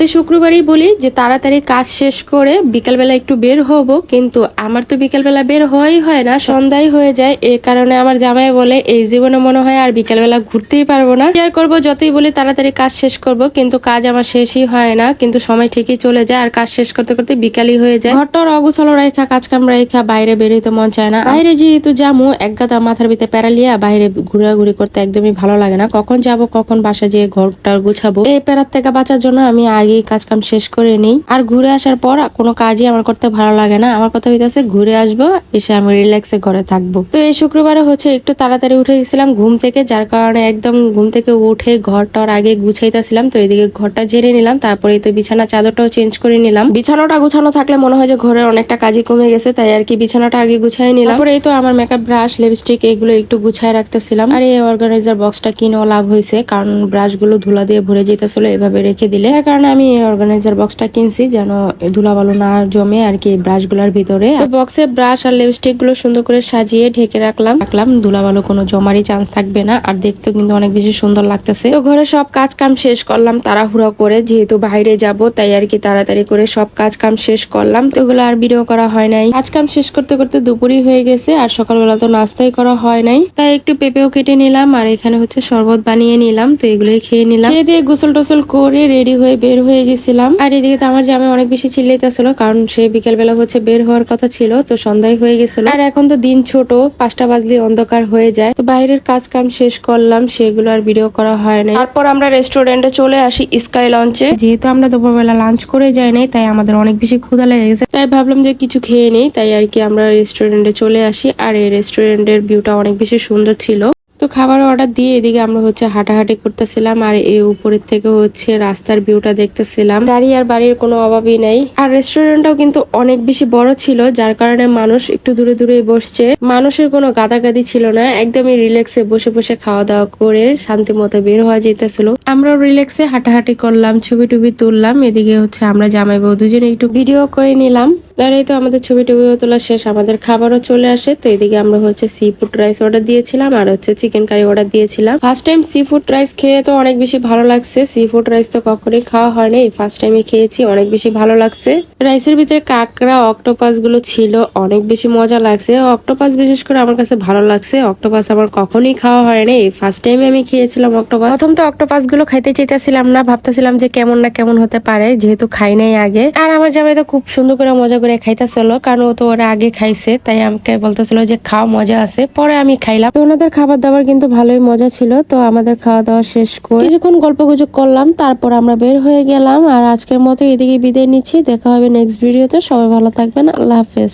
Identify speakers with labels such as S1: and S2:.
S1: প্রতি শুক্রবারই বলি যে তাড়াতাড়ি কাজ শেষ করে বিকালবেলা একটু বের হব, কিন্তু আমার তো বিকালবেলা বের হওয়াই হয় না, সন্ধ্যায় হয়ে যায়। এই কারণে আমার জামাই বলে এই জীবনে মনে হয় আর বিকালবেলা ঘুরতেই পারবো না। শেয়ার করবো যতই বলি তাড়াতাড়ি কাজ শেষ করব, কিন্তু কাজ আমার শেষই হয় না, কিন্তু সময় ঠিকই চলে যায় আর কাজ শেষ করতে করতে বিকালই হয়ে যায়। ঘরটার অগোছালো রেখা, কাজ কাম রেখা বাইরে বেরোতে মন চায় না। বাইরে যেহেতু যামু এক গাদা মাথার ভিতরে প্যারালিয়া, বাইরে ঘোরাঘুরি করতে একদমই ভালো লাগে না। কখন যাব কখন বাসা যেয়ে ঘরটা গুছাবো, এই প্যারার থেকে বাঁচার জন্য আমি আগেই কাজ কাম শেষ করে নিই। আর ঘুরে আসার পর কোনো কাজই আমার করতে ভালো লাগে না। আমার কথা হইতেছে ঘুরে আসবো, এসে আমি রিল্যাক্সে ঘরে থাকবো। তো এই শুক্রবারে হচ্ছে একটু তাড়াতাড়ি উঠে গেছিলাম ঘুম থেকে, যার কারণে একদম ঘুম থেকে উঠে ঘরটার আগে গুছাইতেছিলাম। তো এদিকে ঘরটা ঝেড়ে নিলাম, তারপরে তো বিছানা চাদরটাও চেঞ্জ করে নিলাম। বিছানাটা গুছানো থাকলে মনে হয় যে ঘরের অনেকটা কাজই কমে গেছে, তাই আর কি বিছানাটা আগে গুছাই নিলাম। তারপরে এই তো আমার মেকআপ ব্রাশ, লিপস্টিক এগুলো একটু গুছায় রাখতেছিলাম। আর এই অর্গানাইজার বক্সটা কিনেও লাভ হয়েছে, কারণ ব্রাশ গুলো ধুলা দিয়ে ভরে যেতেছিল এভাবে রেখে দিলে। এর কারণে আমি এই অর্গানাইজার বক্সটা কিনছি, যেন ধুলা বালু না জমে আর কি ব্রাশ গুলার ভিতরে। বক্সে ব্রাশ আর লিপস্টিক গুলো সুন্দর করে সাজিয়ে ঢেকে রাখলাম। ধুলা বালু কোনো জমারই চান্স থাকবে না, আর দেখতেও কিন্তু অনেক বেশি সুন্দর লাগতেছে। তো ঘরে সব কাজ কাম শেষ করলাম তাড়াহুড়া করে, যেহেতু বাইরে যাব তাই আর কি তাড়াতাড়ি করে সব কাজ কাম শেষ করলাম। তো এগুলো আর ভিডিও করা হয় নাই। কাজ কাম শেষ করতে করতে দুপুরই হয়ে গেছে, আর সকালবেলা তো নাস্তাই করা হয় নাই, তাই একটু পেঁপেও কেটে নিলাম আর এখানে হচ্ছে শরবত বানিয়ে নিলাম। তো এগুলোই খেয়ে নিলাম। খেয়ে দিয়ে গোসল টোসল করে রেডি হয়ে বের হয়ে গেছিলাম। আর এদিকে তো আমার জামাই অনেক বেশি চিল্লাইতেছিল, কারণ সে বিকেল বেলা হচ্ছে বের হওয়ার কথা ছিল, তো সন্ধ্যায় হয়ে গেছিল। আর এখন তো দিন ছোট, 5টা বাজলে অন্ধকার হয়ে যায়। তো বাইরের কাজ কাম শেষ করলাম, সেগুলো আর ভিডিও করা হয় নাই। তারপর আমরা রেস্টুরেন্টে চলে আসি স্কাই লঞ্চে। যেহেতু আমরা দুপুরবেলা লাঞ্চ করে যাই নাই, তাই আমাদের অনেক বেশি ক্ষুধা লেগে গেছে, তাই ভাবলাম যে কিছু খেয়ে নেই। তাই আর কি আমরা রেস্টুরেন্টে চলে আসি, আর এই রেস্টুরেন্টের ভিউটা অনেক বেশি সুন্দর ছিল। তো খাবার অর্ডার দিয়ে এদিকে আমরা হচ্ছে হাঁটাহাঁটি করতেছিলাম, আর এই উপরের থেকে হচ্ছে রাস্তার ভিউটা দেখতেছিলাম। গাড়ি আর বাড়ির কোনো অভাবই নাই। আর রেস্টুরেন্টটাও কিন্তু অনেক বেশি বড় ছিল, যার কারণে মানুষ একটু দূরে দূরে বসছে। মানুষের কোনো গাদাগাদি ছিল না, একদমই রিল্যাক্সে বসে বসে খাওয়া দাওয়া করে শান্তি মতো বের হওয়া যেতেছিল। আমরাও রিল্যাক্সে হাঁটাহাঁটি করলাম, ছবি টবি তুললাম। এদিকে হচ্ছে আমরা জামাই বউ দুজনে একটু ভিডিও করে নিলাম। আর এই তো আমাদের ছবি টবিও তোলা শেষ, আমাদের খাবারও চলে আসে। তো এদিকে আমরা হচ্ছে সি ফুড রাইস অর্ডার দিয়েছিলাম, আর হচ্ছে চিকেন কারি অর্ডার দিয়েছিলাম। First time sea food rice খেয়ে তো অনেক বেশি ভালো লাগছে। সি ফুড রাইস তো কখনোই খাওয়া হয়নি, ফার্স্ট টাইমে খেয়েছি, অনেক বেশি ভালো লাগছে। রাইসের ভিতরে কাঁকড়া অক্টোপাস গুলো ছিল, অনেক বেশি মজা লাগছে। অক্টোপাস বিশেষ করে আমার কাছে ভালো লাগছে, অক্টোপাস আমার কখনোই খাওয়া হয়নি, ফার্স্ট টাইমে আমি খেয়েছিলাম অক্টোপাস। প্রথম তো অক্টোপাস গুলো খাইতে চাইতেছিলাম না, ভাবতেছিলাম যে কেমন না কেমন হতে পারে, যেহেতু খাই নাই আগে। আর আমার জামাই তো খুব সুন্দর করে মজা করে খাইতেছিল, কারণ ও তো ওরা আগে খাইছে, তাই আমাকে বলতেছিল যে খাও, মজা আছে। পরে আমি খাইলাম। তো ওনাদের খাবার দাবার কিন্তু ভালোই মজা ছিল। তো আমাদের খাওয়া দাওয়া শেষ করে কিছুক্ষণ গল্প গুজব করলাম, তারপর আমরা বের হয়ে গেলাম। আর আজকের মতো এদিকে বিদায় নিচ্ছি, দেখা হবে নেক্সট ভিডিওতে। সবাই ভালো থাকবেন, আল্লাহ হাফেজ।